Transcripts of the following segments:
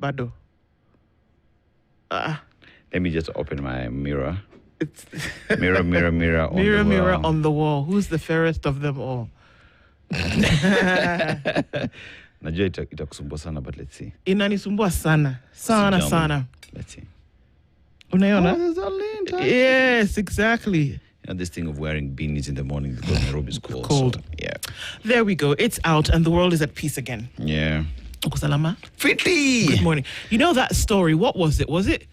Bado. Let me just open my mirror. It's Mirror, mirror, mirror on the wall. mirror on the wall. Who's the fairest of them all? Najua itakusumbua sana, but let's see. Inanisumbua sana. Sana. Let's see. Unaiona? There's a lint. Yes, exactly. You know, this thing of wearing beanies in the morning because Nairobi is cold. Cold. So, yeah. There we go. It's out and the world is at peace again. Yeah. Ukusalama. Fitly. Good morning. You know that story? What was it? Was it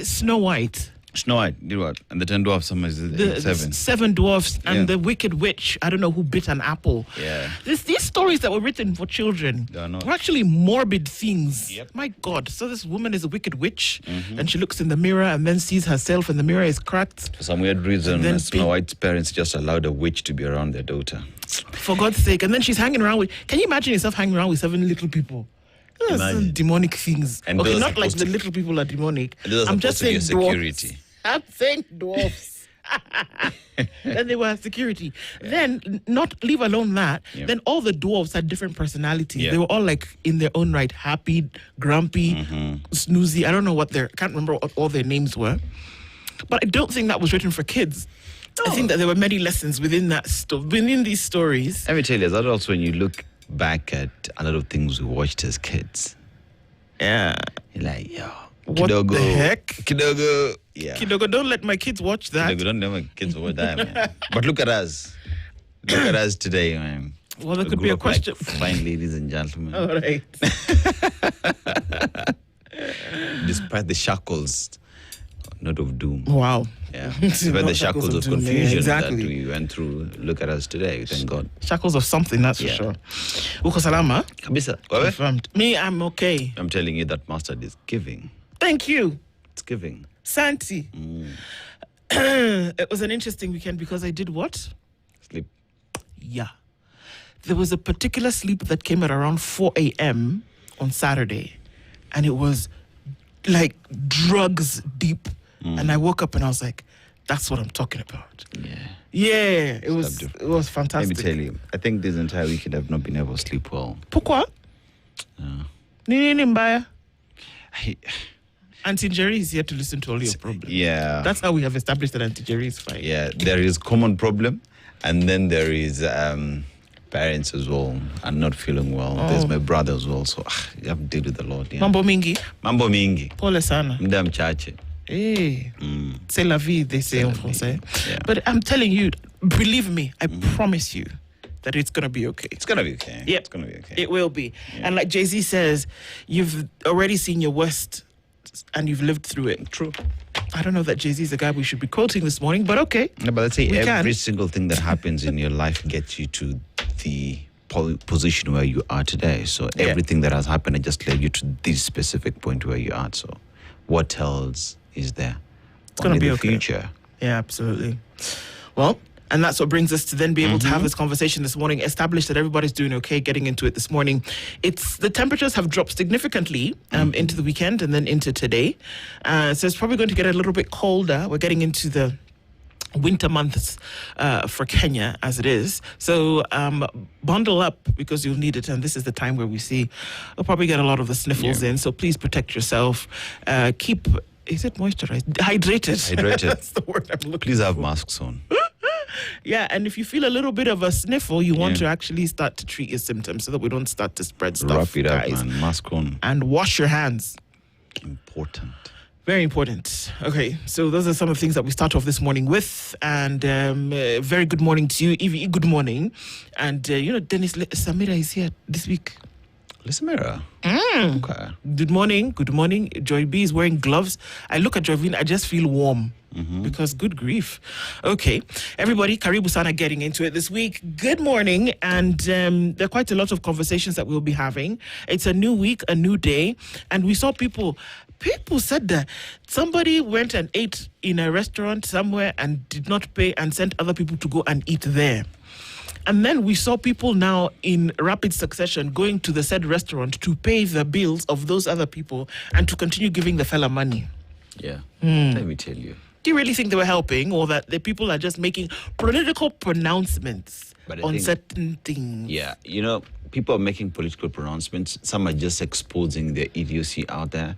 Snow White? Snow White, did what? And the 10 dwarfs, The 7. 7 dwarfs and the wicked witch. I don't know who bit an apple. Yeah. These stories that were written for children They are not. were actually morbid things. Yep. My God. So this woman is a wicked witch and she looks in the mirror and then sees herself and the mirror is cracked. For some weird reason, Then Snow White's parents just allowed a witch to be around their daughter. For God's sake. And then she's hanging around with... Can you imagine yourself hanging around with 7 little people? Those are Imagine. demonic things. And okay, those not are like supposed the to- little people are demonic. And those are I'm just supposed saying to be a dwarfs. security. I'm saying dwarfs. Then they were security. Then, not leave alone that, then all the dwarfs had different personalities. Yeah. They were all like in their own right, happy, grumpy, snoozy. I don't know what can't remember what all their names were. But I don't think that was written for kids. I think that there were many lessons within within these stories. Let me tell you, as adults, when you look back at a lot of things we watched as kids, Yeah. you're like, yo, What Kidogo, the heck? Kidogo. Yeah. Kidogo, don't let my kids watch that. Kidogo, don't let my kids watch that, man. But look at us. Look at us today, man. Well, there We could be grew a up like question. fine ladies and gentlemen. All right. Despite the shackles, not of doom. Wow. Yeah. Despite the shackles of doom, yeah, confusion exactly. that we went through, look at us today. Thank God. Shackles of something, that's for Yeah. sure. Uko salama? Kabisa. Wewe? Confirmed. Me, I'm okay. I'm telling you that mustard is giving. Thank you, It's giving. Santi. It was an interesting weekend because I did what? Sleep. Yeah. There was a particular sleep that came at around 4 a.m. on Saturday. And it was like drugs deep. And I woke up and I was like, that's what I'm talking about. Yeah. Yeah, it was Let fantastic. me tell you, I think this entire weekend I've not been able to sleep well. Pourquoi? Nini mbaya? I- Auntie Jerry is here to listen to all your problems. yeah. That's how we have established that Auntie Jerry is fine. Yeah, there is common problem, and then there is parents as well are not feeling well. There's my brother as well, so you have to deal with a lot. Yeah. Mambo mingi, Mambo mingi. pole sana. Mda mchache. Hey, c'est la vie, they say in Francais. Yeah. But I'm telling you, believe me, I promise you that it's going to be okay. It's gonna be okay. Yep. It's gonna be okay. It will be. And like Jay-Z says, you've already seen your worst and you've lived through it. True. I don't know that Jay-Z is the guy we should be quoting this morning, but okay. No, but let's say We every can. single thing that happens in your life gets you to the position where you are today. So everything that has happened just led you to this specific point where you are. So what else is there? It's going to be the okay. future. Yeah, absolutely. Well, and that's what brings us to then be able to have this conversation this morning, establish that everybody's doing okay, getting into it this morning. The temperatures have dropped significantly into the weekend and then into today. So it's probably going to get a little bit colder. We're getting into the winter months for Kenya as it is. So bundle up because you'll need it. And this is the time where we'll probably get a lot of the sniffles in. So please protect yourself. Keep, is it moisturized? Hydrated. Hydrated. That's the word I'm looking Please have for. masks on. Yeah, and if you feel a little bit of a sniffle, you want to actually start to treat your symptoms so that we don't start to spread stuff, Wrap it up, guys. man. Mask on. And wash your hands. Important. Very important. Okay, so those are some of the things that we start off this morning with. And very good morning to you, Evie. Good morning. And, Dennis Samira is here this week. Listen, Mira. Okay. Good morning. Good morning. Joy B is wearing gloves. I look at Joyvin, I just feel warm. Because good grief. Okay, everybody, Karibu Sana getting into it this week. Good morning. And there are quite a lot of conversations that we'll be having. It's a new week, a new day. And we saw people said that somebody went and ate in a restaurant somewhere and did not pay and sent other people to go and eat there. And then we saw people now in rapid succession going to the said restaurant to pay the bills of those other people and to continue giving the fella money. Yeah. Let me tell you. Do you really think they were helping, or that the people are just making political pronouncements But I on think- certain things? Yeah. people are making political pronouncements. Some are just exposing their idiocy out there.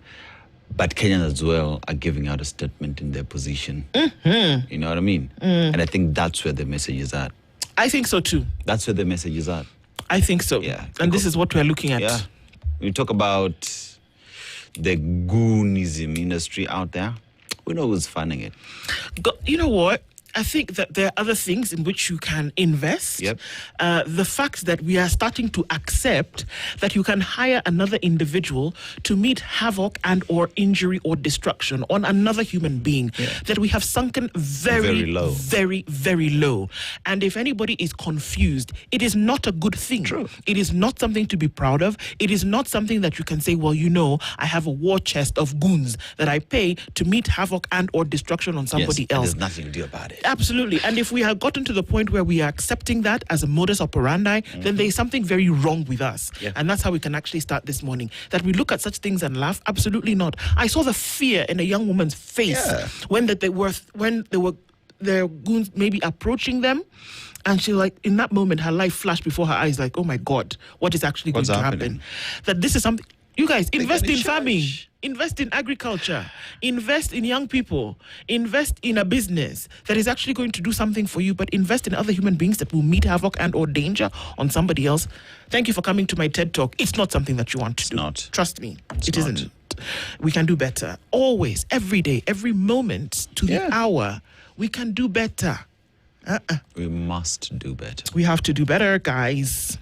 But Kenyans as well are giving out a statement in their position. Mm-hmm. You know what I mean? And I think that's where the message is at. I think so too. That's where the message is at. I think so. Yeah. And this is what we're looking at. Yeah. When you talk about the goonism industry out there, we know who's funding it. You know what? I think that there are other things in which you can invest. Yep. The fact that we are starting to accept that you can hire another individual to meet havoc and or injury or destruction on another human being, that we have sunken very low. Very, very low. And if anybody is confused, it is not a good thing. True. It is not something to be proud of. It is not something that you can say, well, I have a war chest of goons that I pay to meet havoc and or destruction on somebody else. There's nothing to do about it. Absolutely. And if we have gotten to the point where we are accepting that as a modus operandi, then there is something very wrong with us. Yeah. And that's how we can actually start this morning. That we look at such things and laugh? Absolutely not. I saw the fear in a young woman's face when their goons maybe approaching them. And she in that moment, her life flashed before her eyes like, oh my God, what is actually going to happen? That this is something. You guys, invest in farming, invest in agriculture, invest in young people, invest in a business that is actually going to do something for you, but invest in other human beings that will meet havoc and or danger on somebody else. Thank you for coming to my TED Talk. It's not something that you want to do. Not. Trust me, It's it not. isn't. We can do better. Always, every day, every moment to the hour, we can do better. We must do better. We have to do better, guys.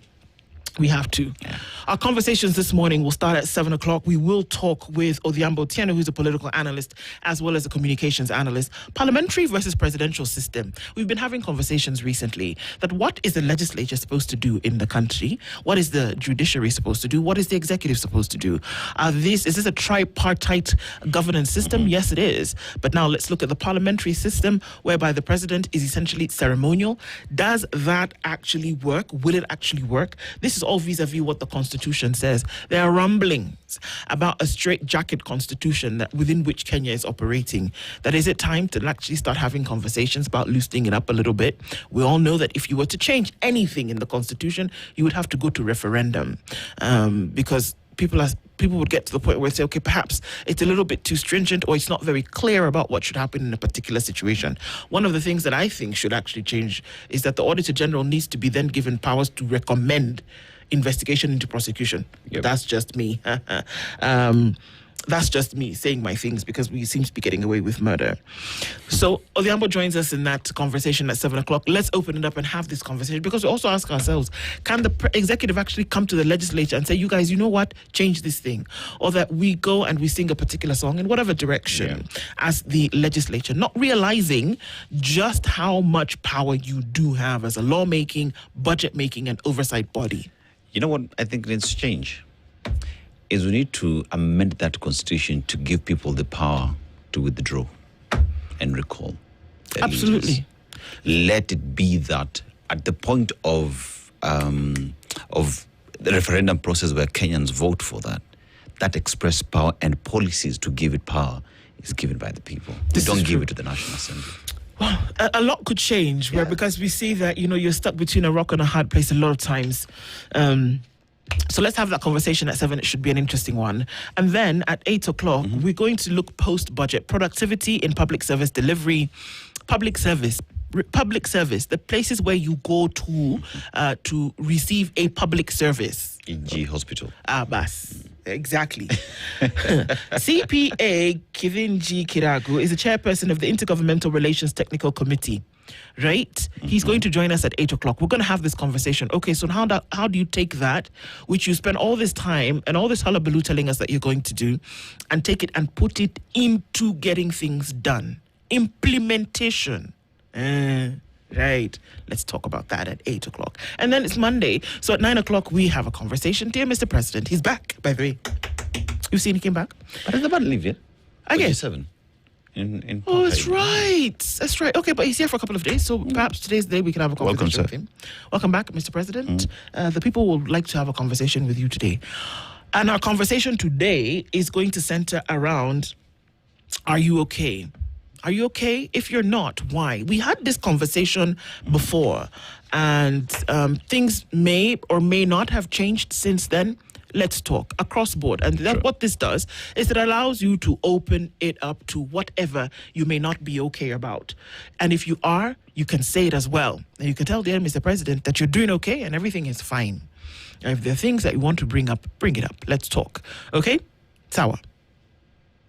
We have to. Yeah. Our conversations this morning will start at 7 o'clock. We will talk with Odhiambo Tieno, who's a political analyst, as well as a communications analyst. Parliamentary versus presidential system. We've been having conversations recently that what is the legislature supposed to do in the country? What is the judiciary supposed to do? What is the executive supposed to do? Is this a tripartite governance system? Yes, it is. But now let's look at the parliamentary system, whereby the president is essentially ceremonial. Does that actually work? Will it actually work? This is all vis-a-vis what the Constitution says. There are rumblings about a straitjacket constitution within which Kenya is operating. That is it time to actually start having conversations about loosening it up a little bit. We all know that if you were to change anything in the Constitution, you would have to go to referendum because people would get to the point where they say, okay, perhaps it's a little bit too stringent or it's not very clear about what should happen in a particular situation. One of the things that I think should actually change is that the Auditor General needs to be then given powers to recommend investigation into prosecution. Yep. That's just me. That's just me saying my things because we seem to be getting away with murder. So Odhiambo joins us in that conversation at 7 o'clock. Let's open it up and have this conversation because we also ask ourselves, can the executive actually come to the legislature and say, you guys, you know what, change this thing? Or that we go and we sing a particular song in whatever direction as the legislature, not realizing just how much power you do have as a lawmaking, budget making and oversight body. You know what I think needs to change? Is we need to amend that constitution to give people the power to withdraw and recall their Absolutely. leaders. Let it be that at the point of the referendum process where Kenyans vote for that express power and policies to give it power is given by the people. We don't give it to the National Assembly. Well, a lot could change because we see that, you're stuck between a rock and a hard place a lot of times. So let's have that conversation at 7. It should be an interesting one. And then at 8 o'clock, we're going to look post-budget. Productivity in public service delivery, public service, the places where you go to receive a public service. E.g. hospital. Bas. Exactly. CPA Kivinji Kiragu is the chairperson of the Intergovernmental Relations Technical Committee. Right? He's going to join us at 8 o'clock. We're going to have this conversation. Okay, so how do you take that, which you spend all this time and all this hullabaloo telling us that you're going to do, and take it and put it into getting things done? Implementation. Right. Let's talk about that at 8 o'clock. And then it's Monday. So at 9 o'clock, we have a conversation. Dear Mr. President, he's back, by the way. You've seen he came back? But has the man leave yet? I guess. 7. In Oh, that's right. That's right. Okay, but he's here for a couple of days, so perhaps today's the day we can have a conversation with him. Welcome back, Mr. President. The people would like to have a conversation with you today. And our conversation today is going to center around, are you okay? Are you okay? If you're not, why? We had this conversation before, and things may or may not have changed since then. Let's talk across board. And what this does is it allows you to open it up to whatever you may not be okay about. And if you are, you can say it as well. And you can tell the Mr. President that you're doing okay and everything is fine. And if there are things that you want to bring up, bring it up. Let's talk. Okay? Sawa.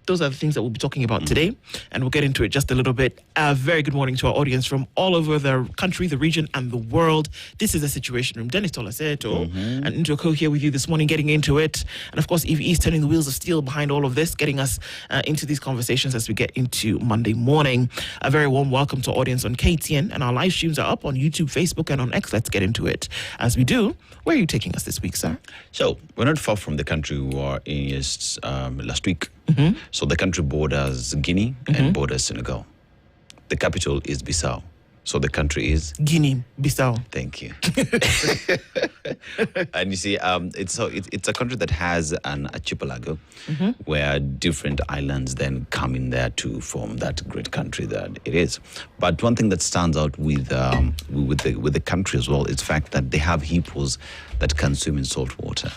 Those are the things that we'll be talking about today, and we'll get into it just a little bit. Very good morning to our audience from all over the country, the region, and the world. This is the Situation Room. Dennis Tolaseto and Njoko here with you this morning, getting into it. And of course, Evie is turning the wheels of steel behind all of this, getting us into these conversations as we get into Monday morning. A very warm welcome to our audience on KTN, and our live streams are up on YouTube, Facebook, and on X. Let's get into it. As we do, where are you taking us this week, sir? So, we're not far from the country we were in last week. So the country borders Guinea and borders Senegal. The capital is Bissau. So the country is Guinea, Bissau. Thank you. And you see, it's a country that has an archipelago where different islands then come in there to form that great country that it is. But one thing that stands out with the country as well is the fact that they have hippos that can swim in salt water.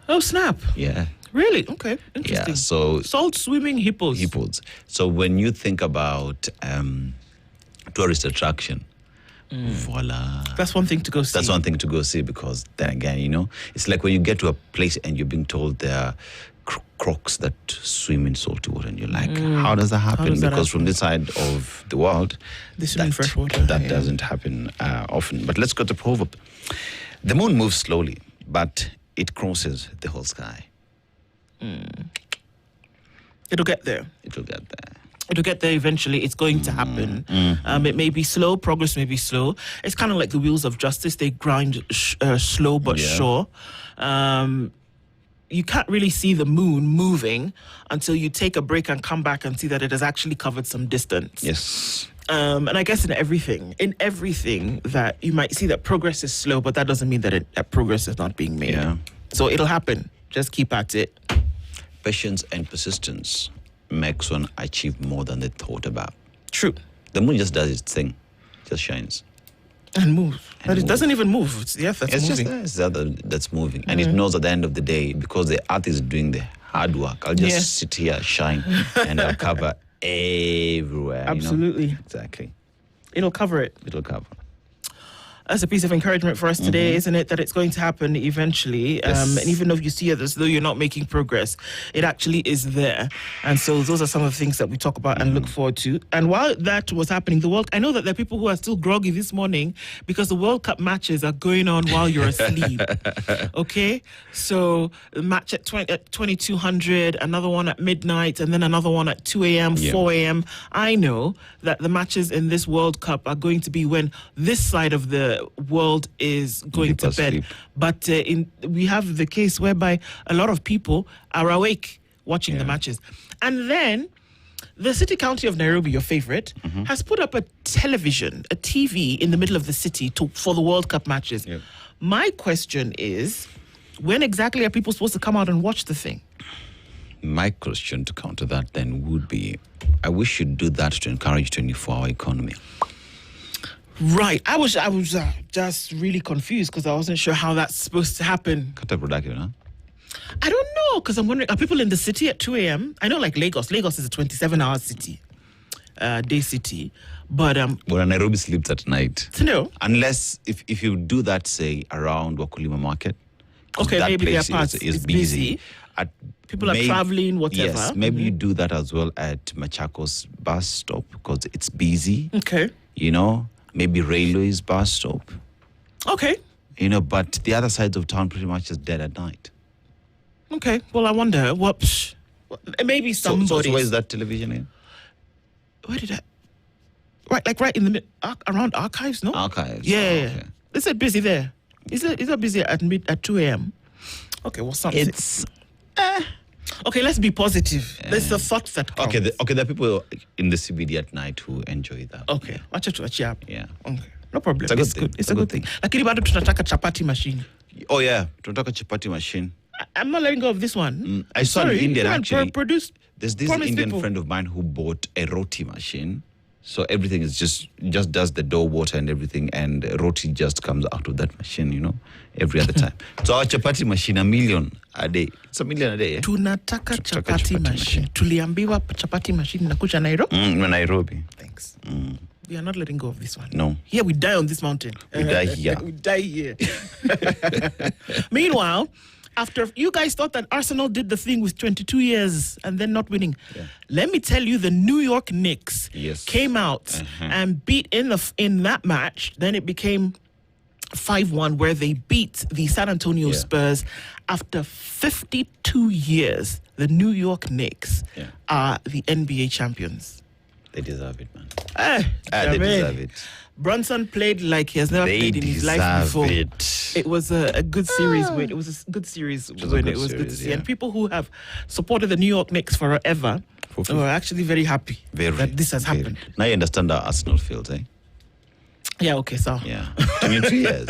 Oh, snap. Yeah. Really? Okay. Interesting. Yeah, so salt swimming hippos. So when you think about tourist attraction, voila. That's one thing to go see. That's one thing to go see, because then again, it's like when you get to a place and you're being told there are crocs that swim in salty water, and you're like, how does that happen? Because from this side of the world, they swim in fresh water. That doesn't happen often. But let's go to proverb. The moon moves slowly, but it crosses the whole sky. It'll get there. It'll get there. It'll get there eventually. It's going to happen. It may be slow. Progress may be slow. It's kind of like the wheels of justice. They grind slow but sure. You can't really see the moon moving until you take a break and come back and see that it has actually covered some distance. Yes. And I guess in everything that you might see that progress is slow, but that doesn't mean that progress is not being made. Yeah. So it'll happen. Just keep at it. Patience and persistence makes one achieve more than they thought about. True. The moon just does its thing. Just shines. And moves. But it doesn't even move. It's the earth that's moving. It's the earth that's moving. And it knows at the end of the day, because the earth is doing the hard work, I'll just sit here, shine, and I'll cover everywhere. Absolutely. Exactly. It'll cover it. It'll cover. That's a piece of encouragement for us today, isn't it? That it's going to happen eventually. Yes. And even though you see it as though you're not making progress, it actually is there. And so those are some of the things that we talk about and look forward to. And while that was happening, I know that there are people who are still groggy this morning because the World Cup matches are going on while you're asleep. Okay? So the match at 2200, another one at midnight, and then another one at 2 a.m., 4 a.m. I know that the matches in this World Cup are going to be when this side of the world is going to bed. Sleep. But we have the case whereby a lot of people are awake watching the matches. And then the city county of Nairobi, your favorite, has put up a TV in the middle of the city for the World Cup matches. Yep. My question is, when exactly are people supposed to come out and watch the thing? My question to counter that then would be, I wish you'd do that to encourage 24-hour economy. Right. I was just really confused because I wasn't sure how that's supposed to happen. Counterproductive, huh? I don't know, because I'm wondering, are people in the city at 2 a.m.? I know, like Lagos. Lagos is a 27-hour city, day city. But well, Nairobi sleeps at night. No. Unless if you do that, say, around Wakulima Market. Okay, that maybe place their parts is busy. People are traveling, whatever. Yes, maybe you do that as well at Machakos bus stop because it's busy. Okay. Maybe railways bus stop. Okay. But the other sides of town pretty much is dead at night. Okay. Well, I wonder what. Maybe somebody. So where is that television in? Where did that? Right in the around Archives, no? Archives. Yeah. Okay. Is it busy there? Is it busy at 2 a.m.? Okay. Well, something. It's. Okay, let's be positive. There's a thought that counts. Okay, there are people in the CBD at night who enjoy that. Okay, watch it to achieve. Yeah. Okay, no problem. It's a good thing. It's a good thing. Lakini bado tunataka chapati machine. Oh yeah, tunataka chapati machine. I'm not letting go of this one. I saw an Indian actually. Produce. There's this Indian friend of mine who bought a roti machine. So everything is just does the dough, water and everything, and roti just comes out of that machine, every other time. So our chapati machine, $1 million a day. It's $1 million a day. Tunataka chapati machine. Tuliambiwa chapati machine nakuja Nairobi? Nairobi. Thanks. We are not letting go of this one. No. Here we die on this mountain. We die here. We die here. Meanwhile, after you guys thought that Arsenal did the thing with 22 years and then not winning, let me tell you, the New York Knicks came out and beat in that match. Then it became 5-1, where they beat the San Antonio Spurs. After 52 years, the New York Knicks are the NBA champions. They deserve it, man. They deserve it. Brunson played like he has never played in his life before. It was a good series win. It was a good series win. It was good to see. And people who have supported the New York Knicks forever are actually very happy that this has happened. Now you understand how Arsenal feels, eh? Yeah, okay, so. Yeah. 23 years.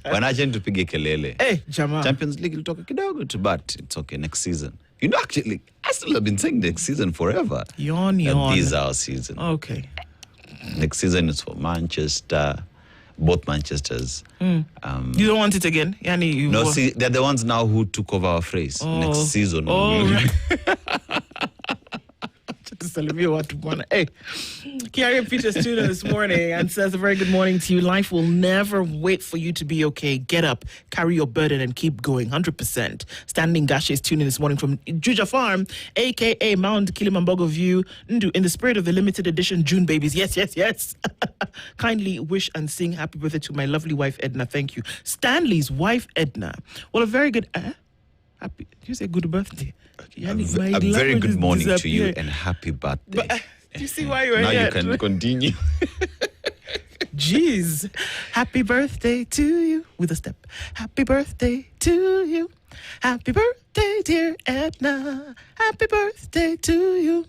Wanaje tupige kelele. Hey, Jama. Champions League ilitoka kidogo tu, but it's okay next season. Actually, Arsenal have been saying next season forever. Yawn. This is our season. Okay. Next season is for Manchester, both Manchesters. You don't want it again? No, see, they're the ones now who took over our phrase. Next season. Right. Hey, Kiara Peters tuned in this morning and says a very good morning to you. Life will never wait for you to be okay. Get up, carry your burden, and keep going. 100%. Standing Gashi is tuning in this morning from Juja Farm, aka Mount Kilimambogo View. Ndu, in the spirit of the limited edition June babies. Yes. Kindly wish and sing happy birthday to my lovely wife Edna. Thank you. Stanley's wife Edna. Well, a very good. Happy. Did you say good birthday? A very good morning to you and happy birthday. But, do you see why you are now here? You can continue. Jeez. Happy birthday to you with a step. Happy birthday to you. Happy birthday, dear Edna. Happy birthday to you.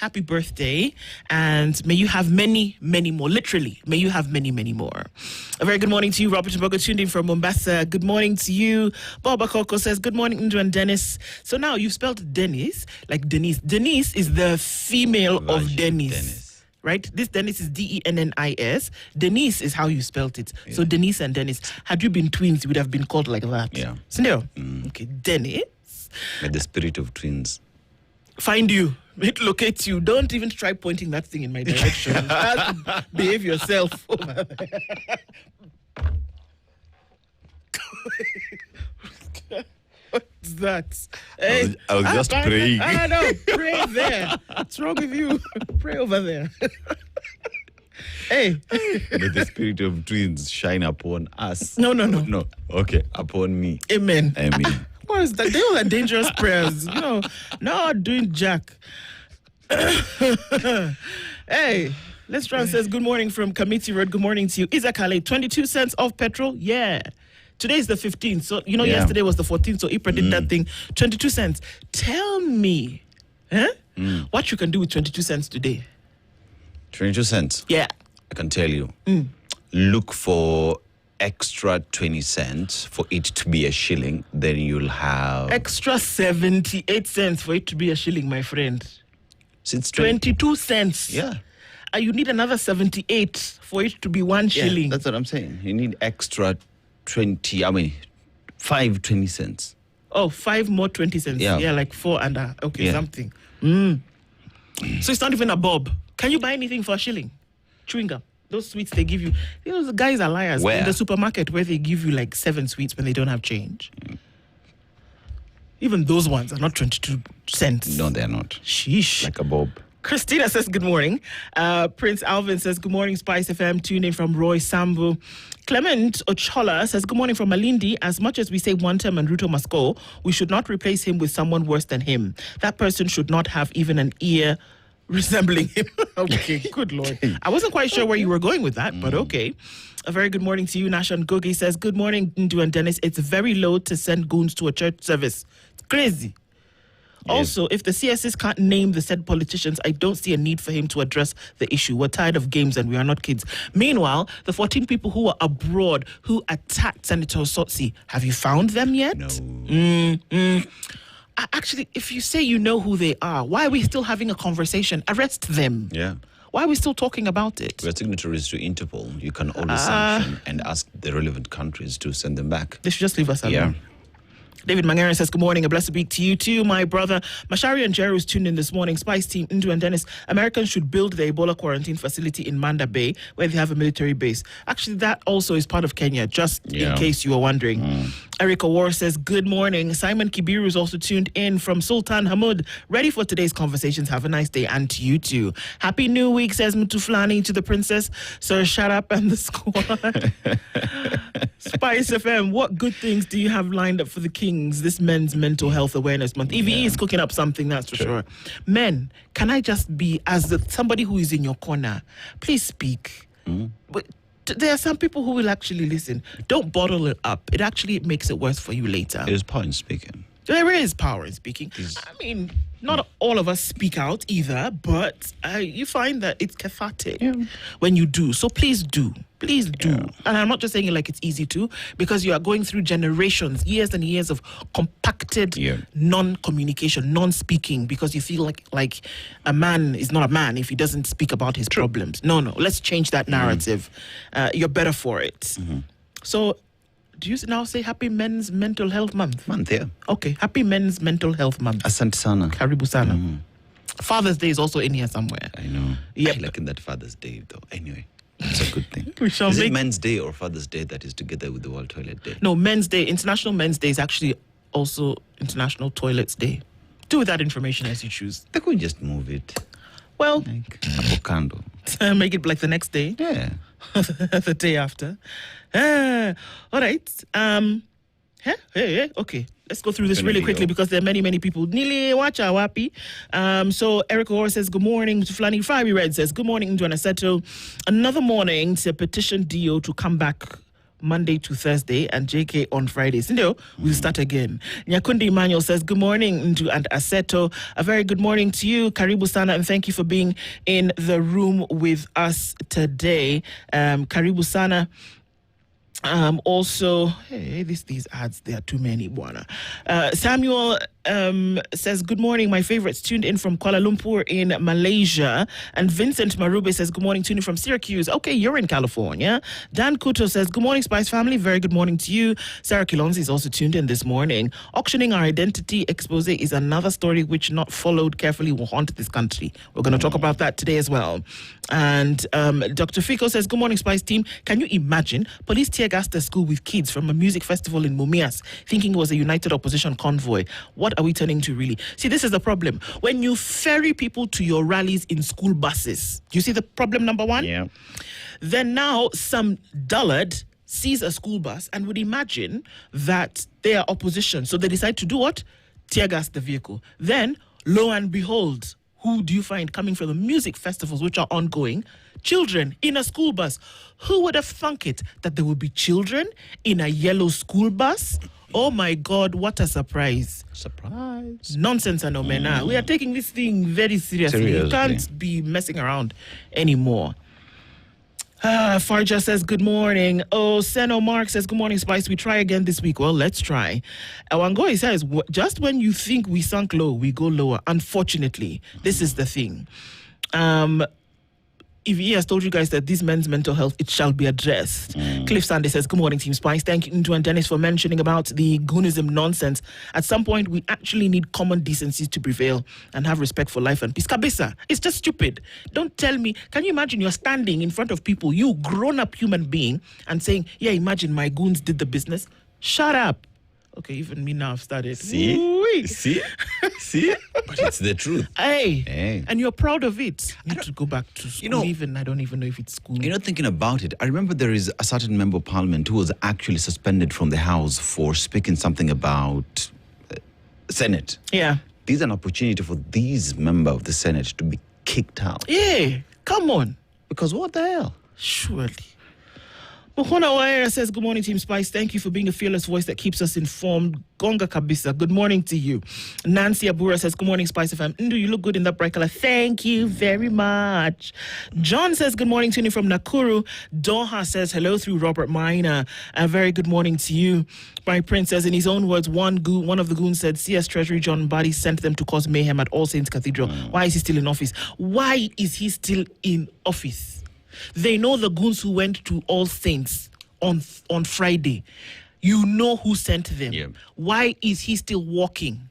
Happy birthday, and may you have many, many more. Literally, may you have many, many more. A very good morning to you, Robert Mbogo, tuned in from Mombasa. Good morning to you. Boba Coco says, good morning, Ndu and Dennis. So now you've spelled Dennis like Denise. Denise is the female of Dennis. Right? This Dennis is Dennis. Denise is how you spelt it. Yeah. So Denise and Dennis. Had you been twins, you would have been called like that. Yeah. So okay, Dennis. May the spirit of twins find you. It locates you. Don't even try pointing that thing in my direction. You have to behave yourself over there. What's that? Hey, I was just praying. No, pray there. What's wrong with you? Pray over there. Hey. May the spirit of twins shine upon us. No. No. Okay, upon me. Amen. What is that? They all are dangerous prayers. Not doing jack. Hey, let's try and says good morning from Committee Road. Good morning to you. Izakale, 22 cents off petrol. Yeah. Today is the 15th. So, yesterday was the 14th. So, Ipra did that thing. 22 cents. Tell me, what you can do with 22 cents today? 22 cents? Yeah. I can tell you. Look for extra 20 cents for it to be a shilling. Then you'll have... Extra 78 cents for it to be a shilling, my friend. Since 22 cents. Yeah. You need another 78 for it to be one shilling. That's what I'm saying. You need extra 5 20 cents. Oh, 5 more 20 cents. Yeah, like 4 and something. So it's not even a bob. Can you buy anything for a shilling? Chewing gum. Those sweets they give you. Those guys are liars. Where? In the supermarket where they give you like 7 sweets when they don't have change. Even those ones are not 22 cents. No, they're not. Sheesh. Like a bob. Christina says good morning. Prince Alvin says good morning, Spice FM. Tune in from Roy Sambu. Clement Ochola says good morning from Malindi. As much as we say one term and Ruto must go, we should not replace him with someone worse than him. That person should not have even an ear resembling him. Okay, good Lord. I wasn't quite sure where you were going with that, but okay. A very good morning to you. Nashan Gogi says, good morning, Ndu and Dennis. It's very low to send goons to a church service. It's crazy. Also, if the CSs can't name the said politicians, I don't see a need for him to address the issue. We're tired of games and we are not kids. Meanwhile, the 14 people who were abroad who attacked Senator Sotsi, have you found them yet? No. Actually, if you say you know who they are, why are we still having a conversation? Arrest them. Yeah. Why are we still talking about it? We're signatories to Interpol. You can always sanction and ask the relevant countries to send them back. They should just leave us alone. Yeah. David Mangara says, good morning, a blessed week to you too, my brother. Mashari and Jerry was tuned in this morning. Spice Team, Indu and Dennis. Americans should build the Ebola quarantine facility in Manda Bay, where they have a military base. Actually, that also is part of Kenya, just in case you were wondering. Erica War says, good morning. Simon Kibiru is also tuned in from Sultan Hamud. Ready for today's conversations. Have a nice day, and to you too. Happy New Week, says Mutuflani to the princess. Sir, shut up and the squad. Spice FM, what good things do you have lined up for the Kings this Men's Mental Health Awareness Month? EVE is cooking up something, that's for sure. Men, can I just be, as somebody who is in your corner, please speak. But there are some people who will actually listen. Don't bottle it up. It actually makes it worse for you later. There's power in speaking. There is power in speaking. I mean, not all of us speak out either, but you find that it's cathartic when you do. So please do. Please do. And I'm not just saying it like it's easy to, because you are going through generations, years and years of compacted non-communication, non-speaking, because you feel like a man is not a man if he doesn't speak about his problems. No. Let's change that narrative. You're better for it. So, do you now say Happy Men's Mental Health Month? Okay, Happy Men's Mental Health Month. Asante sana. Karibu sana. Father's Day is also in here somewhere. I know. Yep. I like in that Father's Day, though. Anyway, it's a good thing. Is it Men's Day or Father's Day that is together with the World Toilet Day? No, Men's Day, International Men's Day is actually also International Toilets Day. Do with that information as you choose. They could just move it. Well, like avocado. Make it like the next day. Yeah. The day after. All right. Okay. Let's go through this really quickly because there are many people. Nili Wacha Wapi. So Erica Orr says, good morning to Flani. Fiery Red says, good morning to Anaseto. Another morning to petition DO to come back Monday to Thursday and JK on Fridays. No, we'll start again. Nyakundi Emmanuel says, good morning to and Aseto. A very good morning to you, Karibu Sana, and thank you for being in the room with us today. Karibu Sana. Also, these ads, there are too many, Buana. Samuel says, good morning, my favorites tuned in from Kuala Lumpur in Malaysia. And Vincent Marube says, good morning, tuned in from Syracuse. Okay, you're in California. Dan Kuto says, good morning, Spice family. Very good morning to you. Sarah Kilonzi is also tuned in this morning. Auctioning our identity expose is another story which, not followed carefully, will haunt this country. We're going to talk about that today as well. And Dr. Fico says, good morning, Spice team. Can you imagine police tear gassed the school with kids from a music festival in Mumias, thinking it was a united opposition convoy? What are we turning to, really? See, this is the problem. When you ferry people to your rallies in school buses, do you see the problem number one? Yeah. Then now some dullard sees a school bus and would imagine that they are opposition. So they decide to do what? Tear gas the vehicle. Then, lo and behold, who do you find coming from the music festivals which are ongoing? Children in a school bus. Who would have thunk it that there would be children in a yellow school bus? Oh my God, what a surprise. Surprise. Nonsense and omena. We are taking this thing very seriously. You can't be messing around anymore. Farja says, good morning. Oh, Seno Mark says, good morning, Spice. We try again this week. Well, let's try. Awangoi says, just when you think we sunk low, we go lower. Unfortunately, this is the thing. If he has told you guys that this men's mental health, it shall be addressed. Cliff Sandy says, good morning, Team Spice. Thank you to and Dennis for mentioning about the goonism nonsense. At some point, we actually need common decencies to prevail and have respect for life and peace. Kabisa, it's just stupid. Don't tell me. Can you imagine you're standing in front of people, you grown-up human being, and saying, yeah, imagine my goons did the business? Shut up. Okay, even me now I've started. See? But it's the truth. Hey. And you're proud of it. You need to go back to school. I don't even know if it's school. Thinking about it, I remember there is a certain member of parliament who was actually suspended from the House for speaking something about Senate. Yeah. This is an opportunity for these members of the Senate to be kicked out. Yeah, come on. Because what the hell? Surely. Mohona Waera says, good morning, Team Spice. Thank you for being a fearless voice that keeps us informed. Gonga Kabisa, good morning to you. Nancy Abura says, good morning, Spice FM. Ndu, you look good in that bright color. Thank you very much. John says, good morning to you from Nakuru. Doha says, hello through Robert Minor. A very good morning to you. My prince says, in his own words, one of the goons said, CS Treasury John Mbadi sent them to cause mayhem at All Saints Cathedral. Why is he still in office? Why is he still in office? They know the goons who went to All Saints on Friday. You know who sent them. Yeah. Why is he still walking?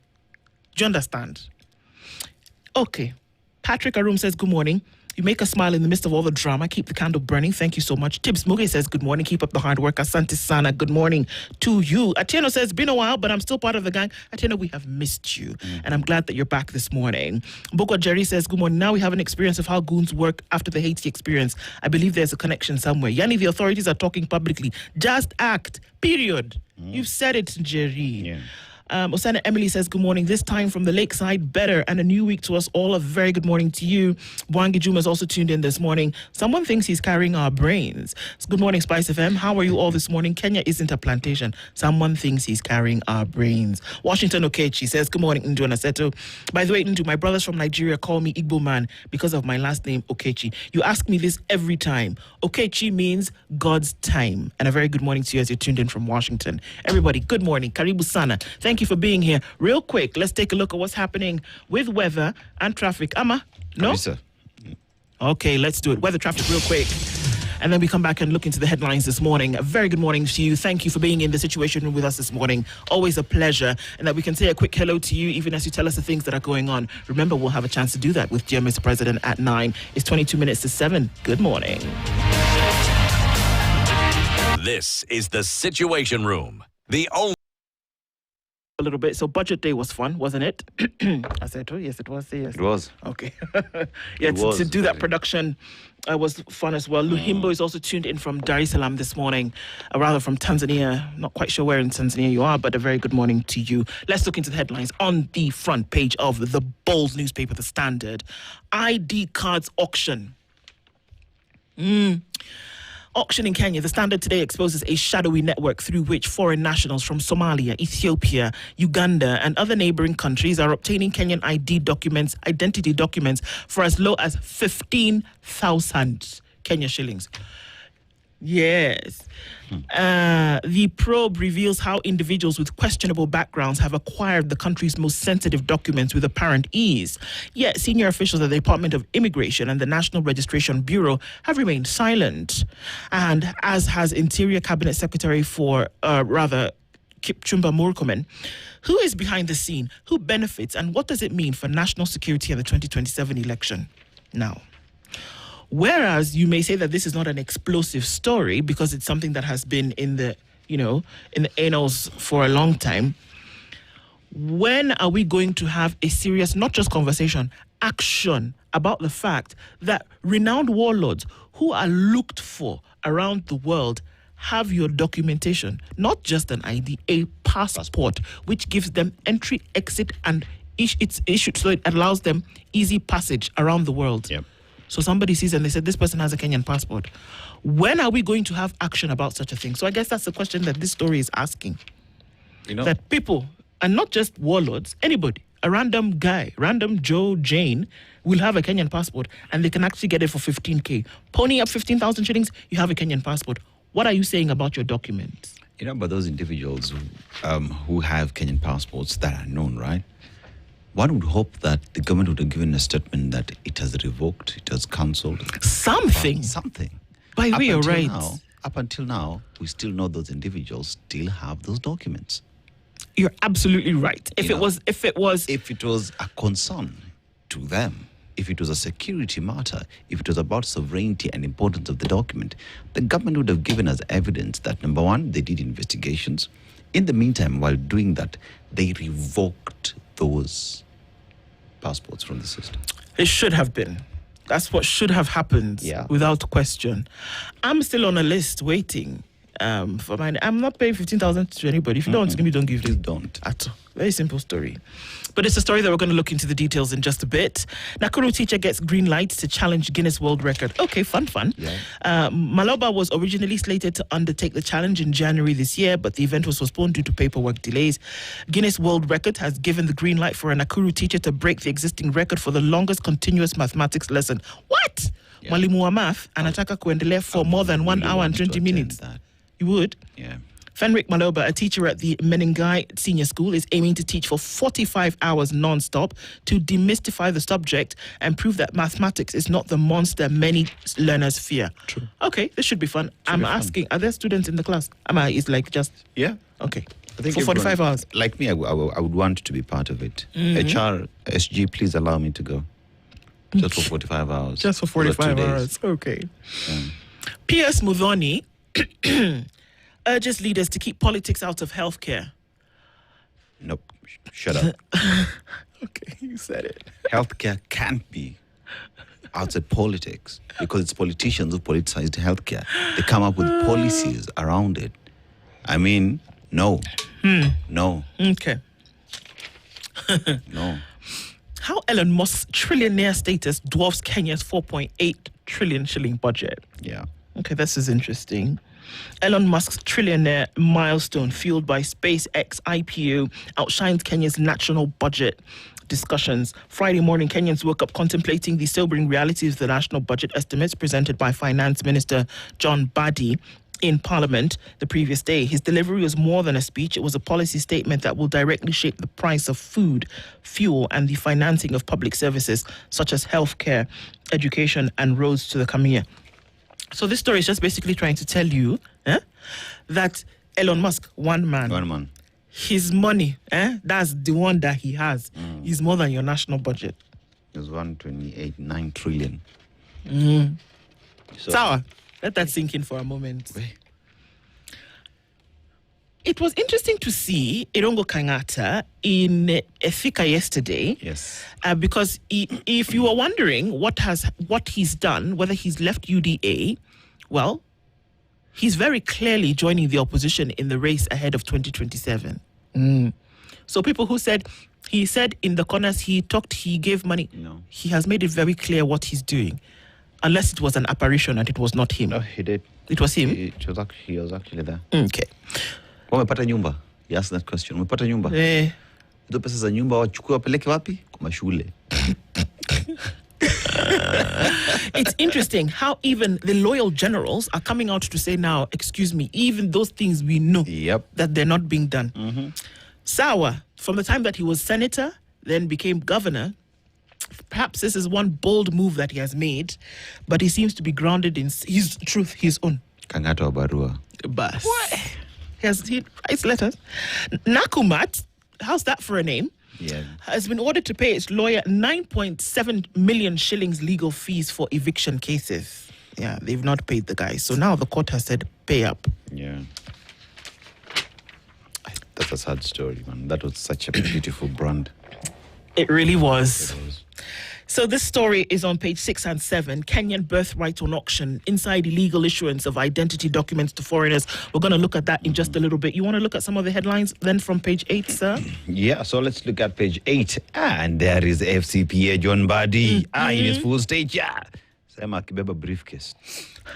Do you understand? Okay. Patrick Arum says, good morning. You make us smile in the midst of all the drama. Keep the candle burning. Thank you so much. Tibbs Muge says, good morning. Keep up the hard work. Asante Sana, good morning to you. Atieno says, been a while, but I'm still part of the gang. Atieno, we have missed you. And I'm glad that you're back this morning. Boko Jerry says, good morning. Now we have an experience of how goons work after the Haiti experience. I believe there's a connection somewhere. Yani, the authorities are talking publicly. Just act. Period. You've said it, Jerry. Yeah. Osana Emily says, good morning. This time from the lakeside, better. And a new week to us all. A very good morning to you. Bwangi Juma is also tuned in this morning. Someone thinks he's carrying our brains. So good morning, Spice FM. How are you all this morning? Kenya isn't a plantation. Someone thinks he's carrying our brains. Washington Okechi says, good morning, Ndu Anaseto. By the way, Ndu, my brothers from Nigeria call me Igbo man because of my last name, Okechi. You ask me this every time. Okechi means God's time. And a very good morning to you as you're tuned in from Washington. Everybody, good morning. Karibu Sana. Thank you for being here. Real quick, let's take a look at what's happening with weather and traffic. Amma, no? Yes, sir. Okay, let's do it. Weather, traffic, real quick. And then we come back and look into the headlines this morning. A very good morning to you. Thank you for being in the Situation Room with us this morning. Always a pleasure. And that we can say a quick hello to you even as you tell us the things that are going on. Remember, we'll have a chance to do that with dear Mr. President at 9. It's 22 minutes to 7. Good morning. This is the Situation Room. The only a little bit. So budget day was fun, wasn't it? I said, oh, yes, it was. Yes. It was. Okay. Yeah, to do that production was fun as well. Luhimbo is also tuned in from Dar es Salaam this morning, rather from Tanzania. Not quite sure where in Tanzania you are, but a very good morning to you. Let's look into the headlines on the front page of the Bold newspaper, The Standard. ID cards auction. Auction in Kenya. The Standard today exposes a shadowy network through which foreign nationals from Somalia, Ethiopia, Uganda, and other neighboring countries are obtaining Kenyan identity documents for as low as 15,000 Kenya shillings. Yes. The probe reveals how individuals with questionable backgrounds have acquired the country's most sensitive documents with apparent ease. Yet senior officials at the Department of Immigration and the National Registration Bureau have remained silent. And as has Interior Cabinet Secretary Kipchumba Murkomen, who is behind the scene, who benefits, and what does it mean for national security in the 2027 election? Now, whereas you may say that this is not an explosive story because it's something that has been in the annals for a long time, when are we going to have a serious, not just conversation, action about the fact that renowned warlords who are looked for around the world have your documentation, not just an ID, a passport, which gives them entry, exit, and it's issued so it allows them easy passage around the world. Yep. So somebody sees and they said, this person has a Kenyan passport. When are we going to have action about such a thing? So I guess that's the question that this story is asking. That people, and not just warlords, anybody, a random guy, random Joe, Jane, will have a Kenyan passport and they can actually get it for 15K. Pony up 15,000 shillings, you have a Kenyan passport. What are you saying about your documents? But those individuals who have Kenyan passports that are known, right? One would hope that the government would have given a statement that it has revoked, it has cancelled. Something. By the way, you're right. Up until now, we still know those individuals still have those documents. You're absolutely right. If it was a concern to them, if it was a security matter, if it was about sovereignty and importance of the document, the government would have given us evidence that, number one, they did investigations. In the meantime, while doing that, they revoked those passports from the system. It should have been. That's what should have happened, without question. I'm still on a list waiting. For mine, I'm not paying 15,000 to anybody. If you don't want to give me, don't give Please me. don't. At all. Very simple story. But it's a story that we're going to look into the details in just a bit. Nakuru teacher gets green light to challenge Guinness World Record. Okay, fun. Yeah. Maloba was originally slated to undertake the challenge in January this year, but the event was postponed due to paperwork delays. Guinness World Record has given the green light for a Nakuru teacher to break the existing record for the longest continuous mathematics lesson. What? Yeah. Mwalimu wa math anataka kuendelea for more than 1 hour and 20 minutes. That. You would? Yeah. Fenric Maloba, a teacher at the Menengai Senior School, is aiming to teach for 45 hours non-stop to demystify the subject and prove that mathematics is not the monster many learners fear. True. Okay, this should be fun. I'm asking, are there students in the class? It's like just... Yeah. Okay. I think for 45 hours. Like me, I would want to be part of it. HR, SG, please allow me to go. Just for 45 hours. Just for 45 hours. Okay. P.S. Mudhoni urges leaders to keep politics out of healthcare. Nope. Shut up. Okay, you said it. Healthcare can't be outside politics because it's politicians who politicized healthcare. They come up with policies around it. I mean, no. No. Okay. No. How Elon Musk's trillionaire status dwarfs Kenya's 4.8 trillion shilling budget. Yeah. Okay, this is interesting. Elon Musk's trillionaire milestone, fueled by SpaceX IPO, outshines Kenya's national budget discussions. Friday morning, Kenyans woke up contemplating the sobering realities of the national budget estimates presented by Finance Minister John Mbadi in Parliament the previous day. His delivery was more than a speech. It was a policy statement that will directly shape the price of food, fuel, and the financing of public services such as healthcare, education, and roads to the coming year. So this story is just basically trying to tell you that Elon Musk, one man, his money, that's the one that he has, is more than your national budget. It's 128.9 trillion. Sour. Let that sink in for a moment. It was interesting to see Irongo Kangata in Ethika yesterday. Yes. Because if you are wondering what he's done, whether he's left UDA, well, he's very clearly joining the opposition in the race ahead of 2027. So people who said, he said in the corners he talked, he gave money. No. He has made it very clear what he's doing. Unless it was an apparition and it was not him. No, he did. It was him? He was actually there. Okay. Umepata nyumba? He asked that question. Umepata nyumba? Hizo pesa za nyumba wachukue wapeleke wapi? Kwa mashule. It's interesting how even the loyal generals are coming out to say now, excuse me, even those things we know that they're not being done. Sawa, from the time that he was senator, then became governor, perhaps this is one bold move that he has made, but he seems to be grounded in his truth, his own. Kangata wa barua. Bas. What? He writes letters. Nakumat, how's that for a name? Yeah. Has been ordered to pay its lawyer 9.7 million shillings legal fees for eviction cases. Yeah, they've not paid the guy. So now the court has said, pay up. Yeah. That's a sad story, man. That was such a beautiful brand. It really was. It was. So this story is on page 6 and 7. Kenyan birthright on auction. Inside illegal issuance of identity documents to foreigners. We're going to look at that in just a little bit. You want to look at some of the headlines then from page 8, sir? Yeah, so let's look at page 8. And there is FCPA John Mbadi. In his full stage. Yeah. Sema kibeba briefcase.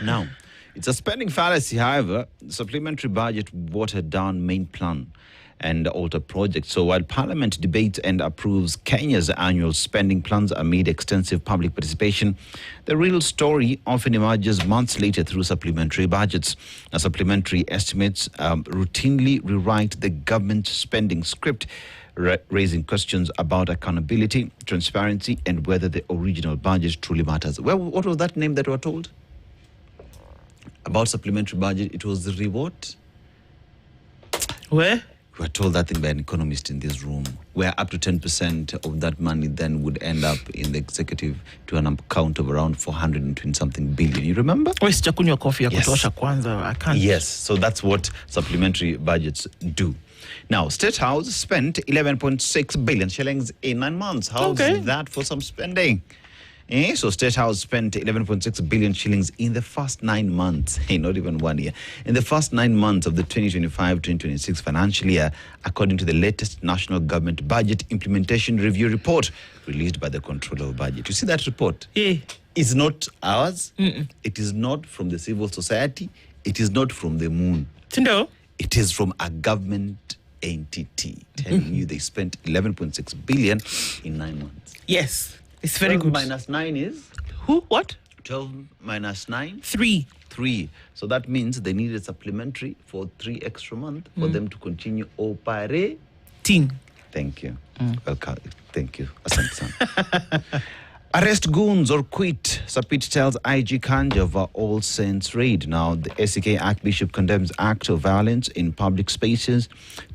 Now, it's a spending fallacy, however. The supplementary budget watered down main plan and alter projects. So while Parliament debates and approves Kenya's annual spending plans amid extensive public participation, the real story often emerges months later through supplementary budgets. Now, supplementary estimates routinely rewrite the government spending script, raising questions about accountability, transparency, and whether the original budget truly matters. Well, what was that name that we were told? About supplementary budget, it was the reward. Where? We were told that thing by an economist in this room, where up to 10% of that money then would end up in the executive to an account of around 420-something billion. You remember? Sijakunywa coffee ya kutosha kwanza. I can't. Yes, so that's what supplementary budgets do. Now, State House spent 11.6 billion shillings in 9 months. How's that for some spending? So State House spent 11.6 billion shillings in the first 9 months. Hey, not even 1 year. In the first 9 months of the 2025-2026 financial year, according to the latest National Government Budget Implementation Review report released by the Controller of Budget. You see that report? Yeah. It's not ours. It is not from the civil society. It is not from the moon. No. It is from a government entity telling you they spent 11.6 billion in 9 months. Yes. It's very 12 good. minus 9 is? Who? What? 12 minus 9? 3. 3. So that means they needed supplementary for 3 extra months for them to continue operating. Thank you. Welcome. Thank you. Asante sana. Arrest goons or quit, Sapit tells IG Kanja over All Saints raid. Now, the SCK Archbishop condemns acts of violence in public spaces,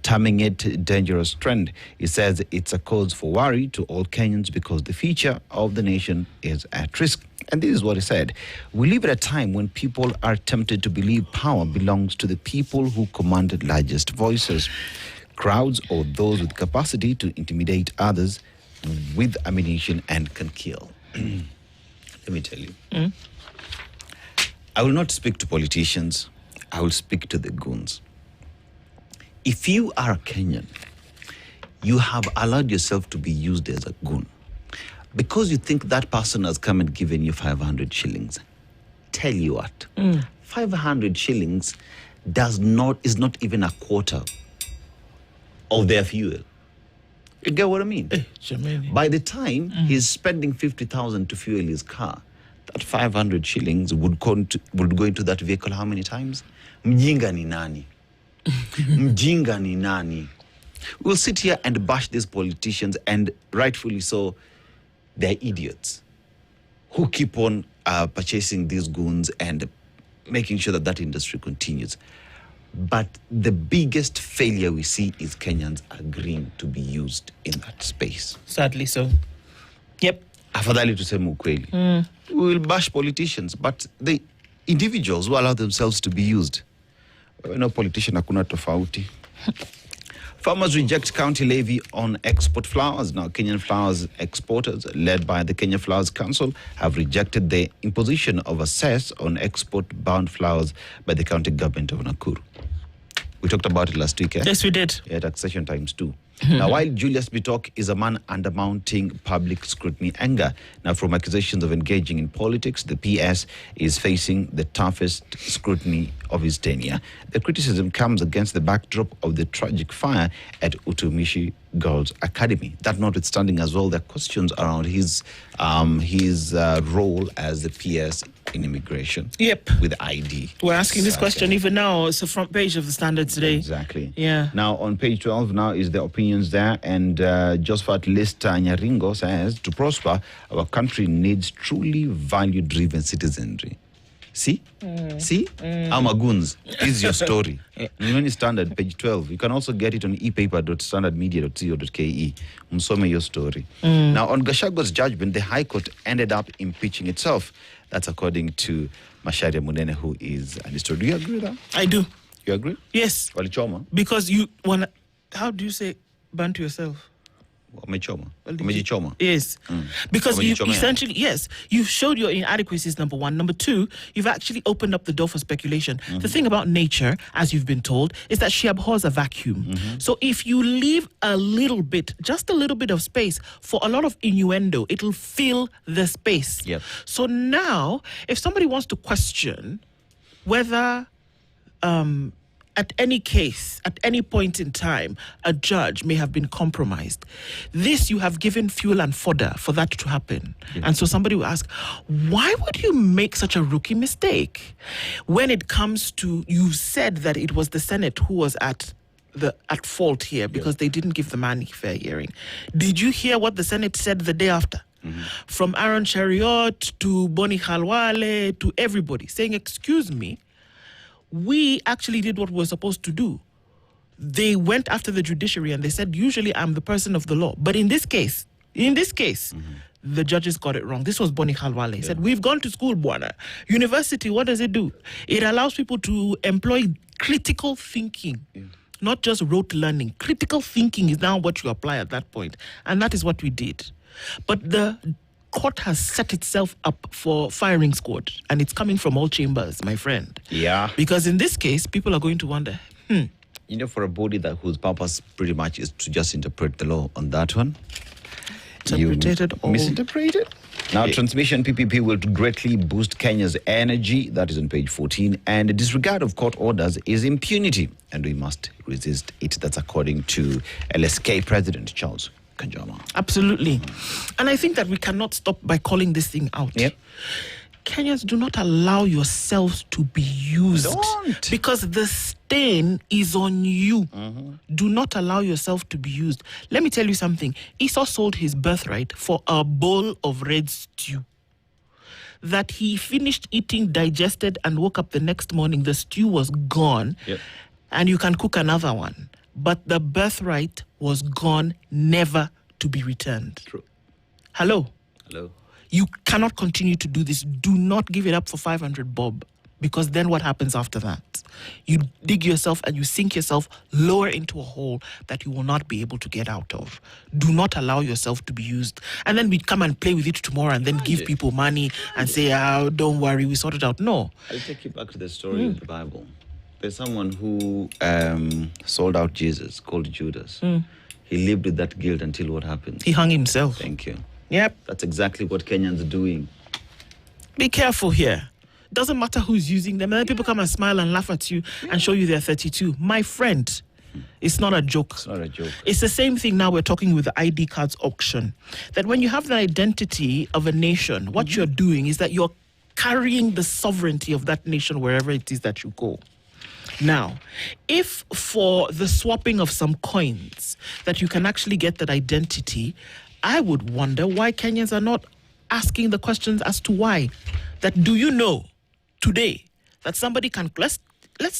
terming it a dangerous trend. He says it's a cause for worry to all Kenyans because the future of the nation is at risk. And this is what he said. We live at a time when people are tempted to believe power belongs to the people who command the largest voices. Crowds or those with capacity to intimidate others with ammunition and can kill. Let me tell you. I will not speak to politicians. I will speak to the goons. If you are a Kenyan, you have allowed yourself to be used as a goon because you think that person has come and given you 500 shillings. Tell you what, 500 shillings is not even a quarter of their fuel. You get what I mean? By the time he's spending 50,000 to fuel his car, that 500 shillings would go into that vehicle how many times? Mjinga ni nani? Mjinga ni nani? We'll sit here and bash these politicians, and rightfully so, they're idiots who keep on purchasing these goons and making sure that that industry continues. But the biggest failure we see is Kenyans agreeing to be used in that space. Sadly so. Yep. Afadhali tuseme ukweli. We will bash politicians, but the individuals who allow themselves to be used. No politician hakuna tofauti. Farmers reject county levy on export flowers. Now, Kenyan flowers exporters, led by the Kenya Flowers Council, have rejected the imposition of a cess on export-bound flowers by the county government of Nakuru. We talked about it last week, eh? Yes, we did. Yeah, taxation times 2. Now, while Julius Bitok is a man under mounting public scrutiny anger, now from accusations of engaging in politics, the PS is facing the toughest scrutiny of his tenure. The criticism comes against the backdrop of the tragic fire at Utumishi Girls Academy. That notwithstanding as well, there are questions around his role as the PS in immigration. Yep. With ID. We're asking this question even now. It's the front page of the Standard today. Exactly. Yeah. Now, on page 12 now is the opinions there, and Josephat Lista Nyaringo says, to prosper, our country needs truly value-driven citizenry. See? See? Amaguns. This is your story. Mnyoni Standard, page 12. You can also get it on epaper.standardmedia.co.ke. Msome your story. Now, on Gachagwa's judgment, the High Court ended up impeaching itself. That's according to Macharia Munene, who is an historian. Do you agree with that? I do. You agree? Yes. Walichoma? Because how do you say ban to yourself? Wamechoma. Wamejichoma. Yes. Because you Wamejichomea. essentially, yes, you've showed your inadequacies, number one. Number two, you've actually opened up the door for speculation. The thing about nature, as you've been told, is that she abhors a vacuum. So if you leave a little bit, just a little bit of space for a lot of innuendo, it'll fill the space. Yep. So now, if somebody wants to question whether at any case, at any point in time, a judge may have been compromised, this you have given fuel and fodder for that to happen. And so somebody will ask, why would you make such a rookie mistake when it comes to, you said that it was the Senate who was at fault here because they didn't give the man a fair hearing. Did you hear what the Senate said the day after? From Aaron Chariot to Boni Khalwale to everybody saying, excuse me, we actually did what we were supposed to do. They went after the judiciary and they said, usually I'm the person of the law. But in this case, the judges got it wrong. This was Boni Khalwale. He said, we've gone to school, Bwana. University, what does it do? It allows people to employ critical thinking, not just rote learning. Critical thinking is now what you apply at that point. And that is what we did. But the court has set itself up for firing squad, and it's coming from all chambers, my friend. Yeah. Because in this case, people are going to wonder, You know, for a body that whose purpose pretty much is to just interpret the law on that one, interpreted you or misinterpreted. Now, transmission PPP will greatly boost Kenya's energy. That is on page 14. And the disregard of court orders is impunity, and we must resist it. That's according to LSK President Charles Kanjama. Absolutely. And I think that we cannot stop by calling this thing out. Yep. Kenyans, do not allow yourselves to be used. Don't. Because the stain is on you. Do not allow yourself to be used. Let me tell you something. Esau sold his birthright for a bowl of red stew that he finished eating, digested, and woke up the next morning. The stew was gone. Yep. And you can cook another one. But the birthright was gone, never to be returned. True. Hello? Hello. You cannot continue to do this. Do not give it up for 500 bob, because then what happens after that? You dig yourself and you sink yourself lower into a hole that you will not be able to get out of. Do not allow yourself to be used. And then we come and play with it tomorrow and then give people money and say, oh, don't worry, we sort it out. No. I'll take you back to the story of the Bible. There's someone who sold out Jesus, called Judas. He lived with that guilt until what happened? He hung himself. Thank you. Yep. That's exactly what Kenyans are doing. Be careful here. Doesn't matter who's using them. And then people come and smile and laugh at you and show you they're 32. My friend, it's not a joke. It's not a joke. It's the same thing now we're talking with the ID cards auction. That when you have the identity of a nation, what you're doing is that you're carrying the sovereignty of that nation wherever it is that you go. Now, if for the swapping of some coins that you can actually get that identity, I would wonder why Kenyans are not asking the questions as to why. That do you know today that somebody can, let's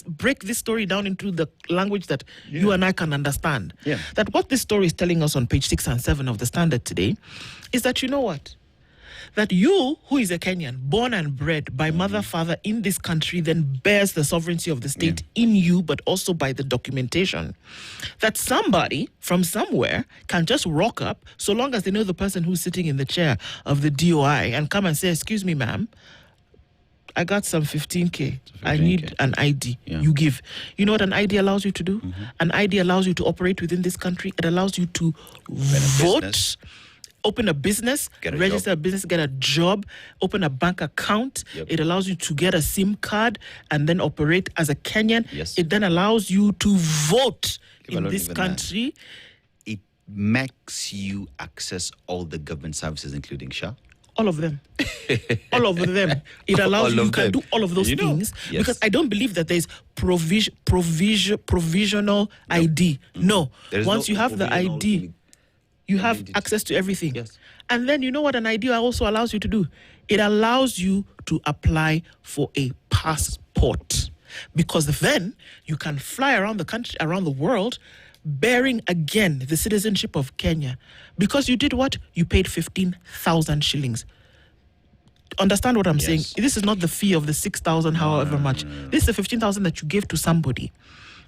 break this story down into the language that you and I can understand. Yeah. That what this story is telling us on page 6 and 7 of the Standard today is that, you know what? That you, who is a Kenyan, born and bred by mother, father in this country, then bears the sovereignty of the state in you, but also by the documentation. That somebody from somewhere can just rock up, so long as they know the person who's sitting in the chair of the DOI, and come and say, excuse me, ma'am, I got some 15K. I need an ID. Yeah. You give. You know what an ID allows you to do? An ID allows you to operate within this country. It allows you to vote. business. Open a business, register a business, get a job, open a bank account. Yep. It allows you to get a SIM card and then operate as a Kenyan. Yes. It then allows you to vote in alone this even country. It makes you access all the government services, including SHA. All of them. All of them. It allows All you of can them. do all of those You know, things. yes. Because I don't believe that there's provisional ID. No. There is Once no you have the provisional ID, you have identity. access to everything. Yes. And then you know what an ID also allows you to do? It allows you to apply for a passport. Because then you can fly around the country, around the world, bearing again the citizenship of Kenya. Because you did what? You paid 15,000 shillings. Understand what I'm saying? This is not the fee of the 6,000, however much. This is the 15,000 that you gave to somebody.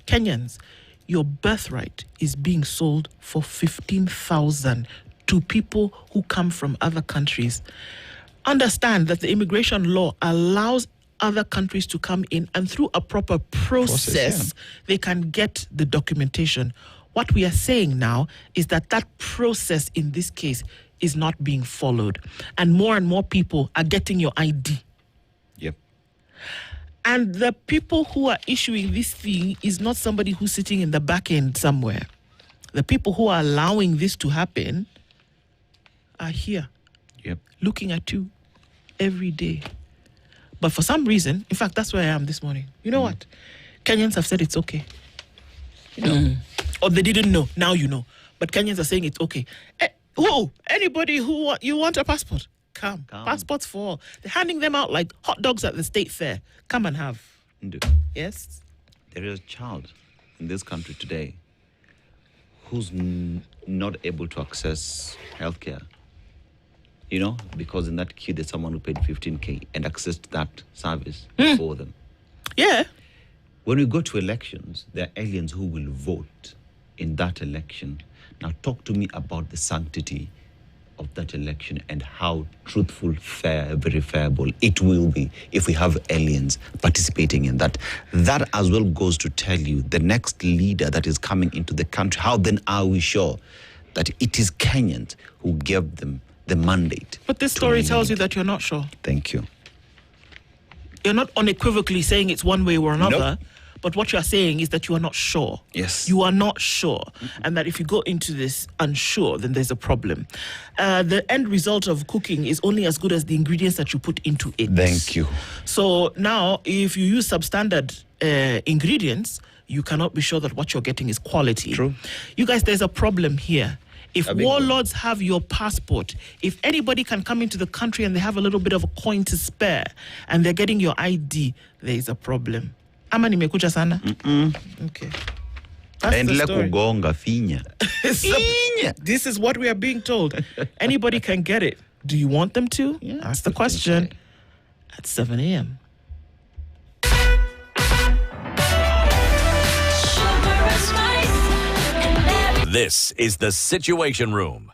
Kenyans, your birthright is being sold for 15,000 to people who come from other countries. Understand that the immigration law allows other countries to come in, and through a proper process they can get the documentation. What we are saying now is that that process in this case is not being followed, and more people are getting your ID. Yep. And the people who are issuing this thing is not somebody who's sitting in the back end somewhere. The people who are allowing this to happen are here, Yep. looking at you every day. But for some reason, in fact, that's where I am this morning. You know what? Kenyans have said it's okay. You know, or they didn't know. Now you know. But Kenyans are saying it's okay. Anybody who you want a passport? Come. Passports for all. They're handing them out like hot dogs at the state fair. Come and have. Yes. There is a child in this country today who's not able to access healthcare. You know, because in that queue, there's someone who paid 15K and accessed that service for them. Yeah. When we go to elections, there are aliens who will vote in that election. Now, talk to me about the sanctity of that election and how truthful, fair, verifiable it will be if we have aliens participating in that. That as well goes to tell you the next leader that is coming into the country, how then are we sure that it is Kenyans who gave them the mandate? But this story tells you that you're not sure. Thank you. You're not unequivocally saying it's one way or another. Nope. But what you're saying is that you are not sure. Yes. You are not sure. And that if you go into this unsure, then there's a problem. The end result of cooking is only as good as the ingredients that you put into it. Thank you. So now, if you use substandard ingredients, you cannot be sure that what you're getting is quality. True. You guys, there's a problem here. If A big warlords have your passport, if anybody can come into the country and they have a little bit of a coin to spare and they're getting your ID, there is a problem. Ama nimekuja sana? Okay. That's the Endele story. kugonga finya. Finya. This is what we are being told. Anybody can get it. Do you want them to? Yeah, That's the we can question. try. At 7 a.m. This is the Situation Room